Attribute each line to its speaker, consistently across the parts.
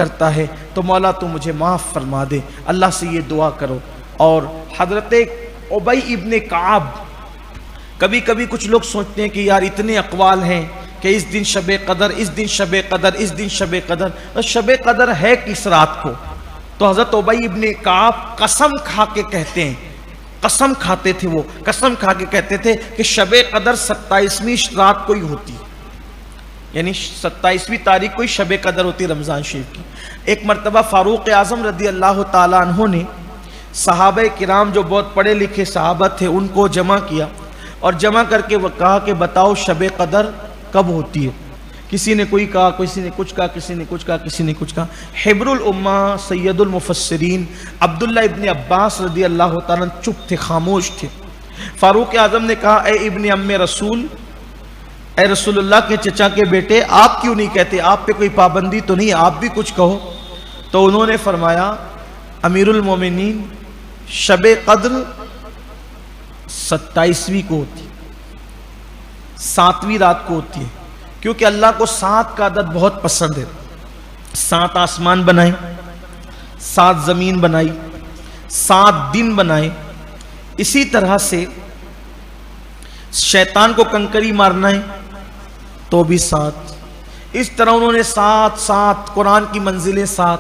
Speaker 1: کرتا ہے تو مولا تو مجھے معاف فرما دے، اللہ سے یہ دعا کرو۔ اور حضرت ابی ابن کعب، کبھی کبھی کچھ لوگ سوچتے ہیں کہ یار اتنے اقوال ہیں کہ اس دن شب قدر، اس دن شب قدر، اس دن شب قدر، شب قدر ہے کس رات کو؟ تو حضرت ابی ابن کعب قسم کھا کے کہتے ہیں، قسم کھاتے تھے، وہ قسم کھا کے کہتے تھے کہ شب قدر 27ویں رات کو ہی ہوتی، یعنی 27ویں تاریخ کو ہی شب قدر ہوتی رمضان شریف کی۔ ایک مرتبہ فاروق اعظم رضی اللہ تعالیٰ عنہ نے صحابہ کرام جو بہت پڑھے لکھے صحابہ تھے ان کو جمع کیا، اور جمع کر کے وہ کہا کہ بتاؤ شب قدر کب ہوتی ہے؟ کسی نے کوئی کہا، کسی نے کچھ کہا، کسی نے کچھ کہا، کسی نے کچھ کہا۔ حبر الامہ سید المفسرین عبداللہ ابن عباس رضی اللہ تعالیٰ چپ تھے، خاموش تھے۔ فاروق اعظم نے کہا اے ابن ام رسول، اے رسول اللہ کے چچا کے بیٹے، آپ کیوں نہیں کہتے؟ آپ پہ کوئی پابندی تو نہیں، آپ بھی کچھ کہو۔ تو انہوں نے فرمایا امیر المومنین، شب قدر 27ویں کو ہوتی، 7ویں رات کو ہوتی ہے، کیونکہ اللہ کو 7 کا عدد بہت پسند ہے۔ 7 آسمان بنائے، 7 زمین بنائی، 7 دن بنائے، اسی طرح سے شیطان کو کنکری مارنا ہے تو بھی 7، اس طرح انہوں نے 7 قرآن کی منزلیں 7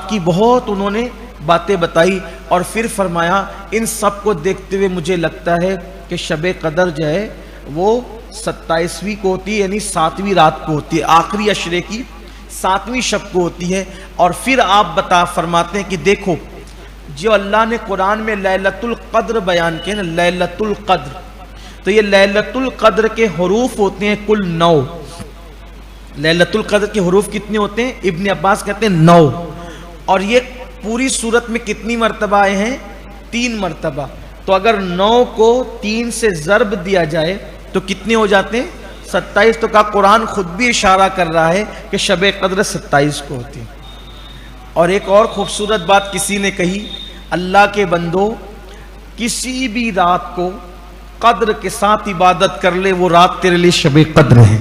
Speaker 1: کی بہت انہوں نے باتیں بتائی، اور پھر فرمایا ان سب کو دیکھتے ہوئے مجھے لگتا ہے کہ شب قدر جو ہے وہ 27ویں کو ہوتی ہے، یعنی 7ویں رات کو ہوتی ہے، آخری عشرے کی 7ویں شب کو ہوتی ہے۔ اور پھر آپ فرماتے ہیں کہ دیکھو جو اللہ نے قرآن میں لیلۃ القدر بیان کیا نا، لیلۃ القدر، تو یہ لیلۃ القدر کے حروف ہوتے ہیں کل 9۔ لیلۃ القدر کے حروف کتنے ہوتے ہیں؟ ابن عباس کہتے ہیں 9، اور یہ پوری صورت میں کتنی مرتبہ آئے ہیں؟ 3 مرتبہ۔ تو اگر 9 کو 3 سے ضرب دیا جائے تو کتنے ہو جاتے ہیں؟ 27۔ تو کہا قرآن خود بھی اشارہ کر رہا ہے کہ شب قدر 27 کو ہوتی ہے۔ اور ایک اور خوبصورت بات کسی نے کہی، اللہ کے بندو کسی بھی رات کو قدر کے ساتھ عبادت کر لے، وہ رات تیرے لیے شب قدر ہے۔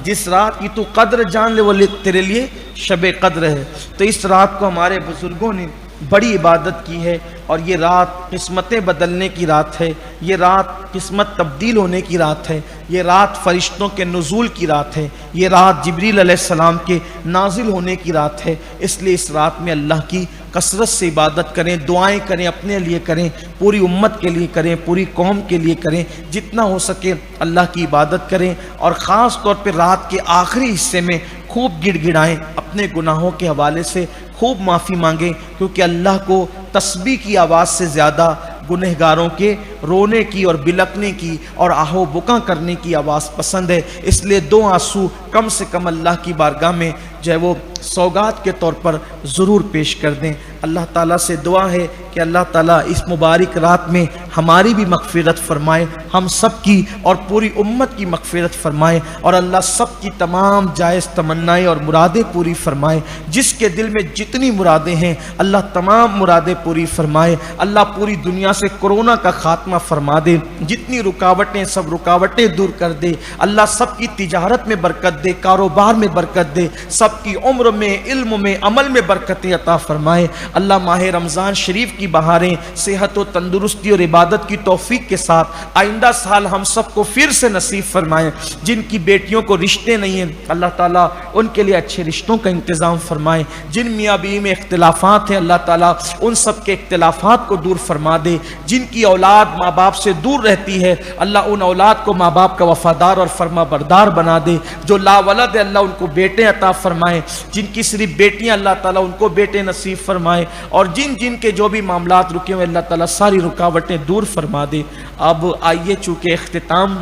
Speaker 1: جس رات کی تو قدر جان لے وہ تیرے لیے شب قدر ہے۔ تو اس رات کو ہمارے بزرگوں نے بڑی عبادت کی ہے، اور یہ رات قسمتیں بدلنے کی رات ہے، یہ رات قسمت تبدیل ہونے کی رات ہے، یہ رات فرشتوں کے نزول کی رات ہے، یہ رات جبریل علیہ السلام کے نازل ہونے کی رات ہے۔ اس لیے اس رات میں اللہ کی کثرت سے عبادت کریں، دعائیں کریں، اپنے لیے کریں، پوری امت کے لیے کریں، پوری قوم کے لیے کریں، جتنا ہو سکے اللہ کی عبادت کریں، اور خاص طور پہ رات کے آخری حصے میں خوب گڑ گڑائیں، اپنے گناہوں کے حوالے سے خوب معافی مانگیں، کیونکہ اللہ کو تسبیح کی آواز سے زیادہ گنہگاروں کے رونے کی اور بلکنے کی اور آہو بکا کرنے کی آواز پسند ہے۔ اس لیے 2 آنسو کم سے کم اللہ کی بارگاہ میں جو ہے وہ سوگات کے طور پر ضرور پیش کر دیں۔ اللہ تعالیٰ سے دعا ہے کہ اللہ تعالیٰ اس مبارک رات میں ہماری بھی مغفرت فرمائے، ہم سب کی اور پوری امت کی مغفرت فرمائے، اور اللہ سب کی تمام جائز تمنائیں اور مرادیں پوری فرمائے۔ جس کے دل میں جتنی مرادیں ہیں اللہ تمام مرادیں پوری فرمائے۔ اللہ پوری دنیا سے کرونا کا خاتمہ فرما دے، جتنی رکاوٹیں سب رکاوٹیں دور کر دے۔ اللہ سب کی تجارت میں برکت دے، کاروبار میں برکت دے، سب کی عمر میں، علم میں، عمل میں برکتیں عطا فرمائے۔ اللہ ماہ رمضان شریف کی بہاریں صحت و تندرستی اور عبادت کی توفیق کے ساتھ آئندہ سال ہم سب کو پھر سے نصیب فرمائے۔ جن کی بیٹیوں کو رشتے نہیں ہیں اللہ تعالیٰ ان کے لیے اچھے رشتوں کا انتظام فرمائے۔ جن میاں بیوی میں اختلافات ہیں اللہ تعالیٰ ان سب کے اختلافات کو دور فرما دے۔ جن کی اولاد ماں باپ سے دور رہتی ہے اللہ ان اولاد کو ماں باپ کا وفادار اور فرما بردار بنا دے۔ جو لا ولد ہے اللہ ان کو بیٹے عطا فرمائے۔ جن کی صرف بیٹیاں اللہ تعالیٰ ان کو بیٹے نصیب فرمائے، اور جن کے جو بھی معاملات رکے ہوئے اللہ تعالیٰ ساری رکاوٹیں دور فرما دے۔ اب آئیے چونکہ اختتام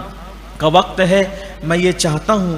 Speaker 1: کا وقت ہے، میں یہ چاہتا ہوں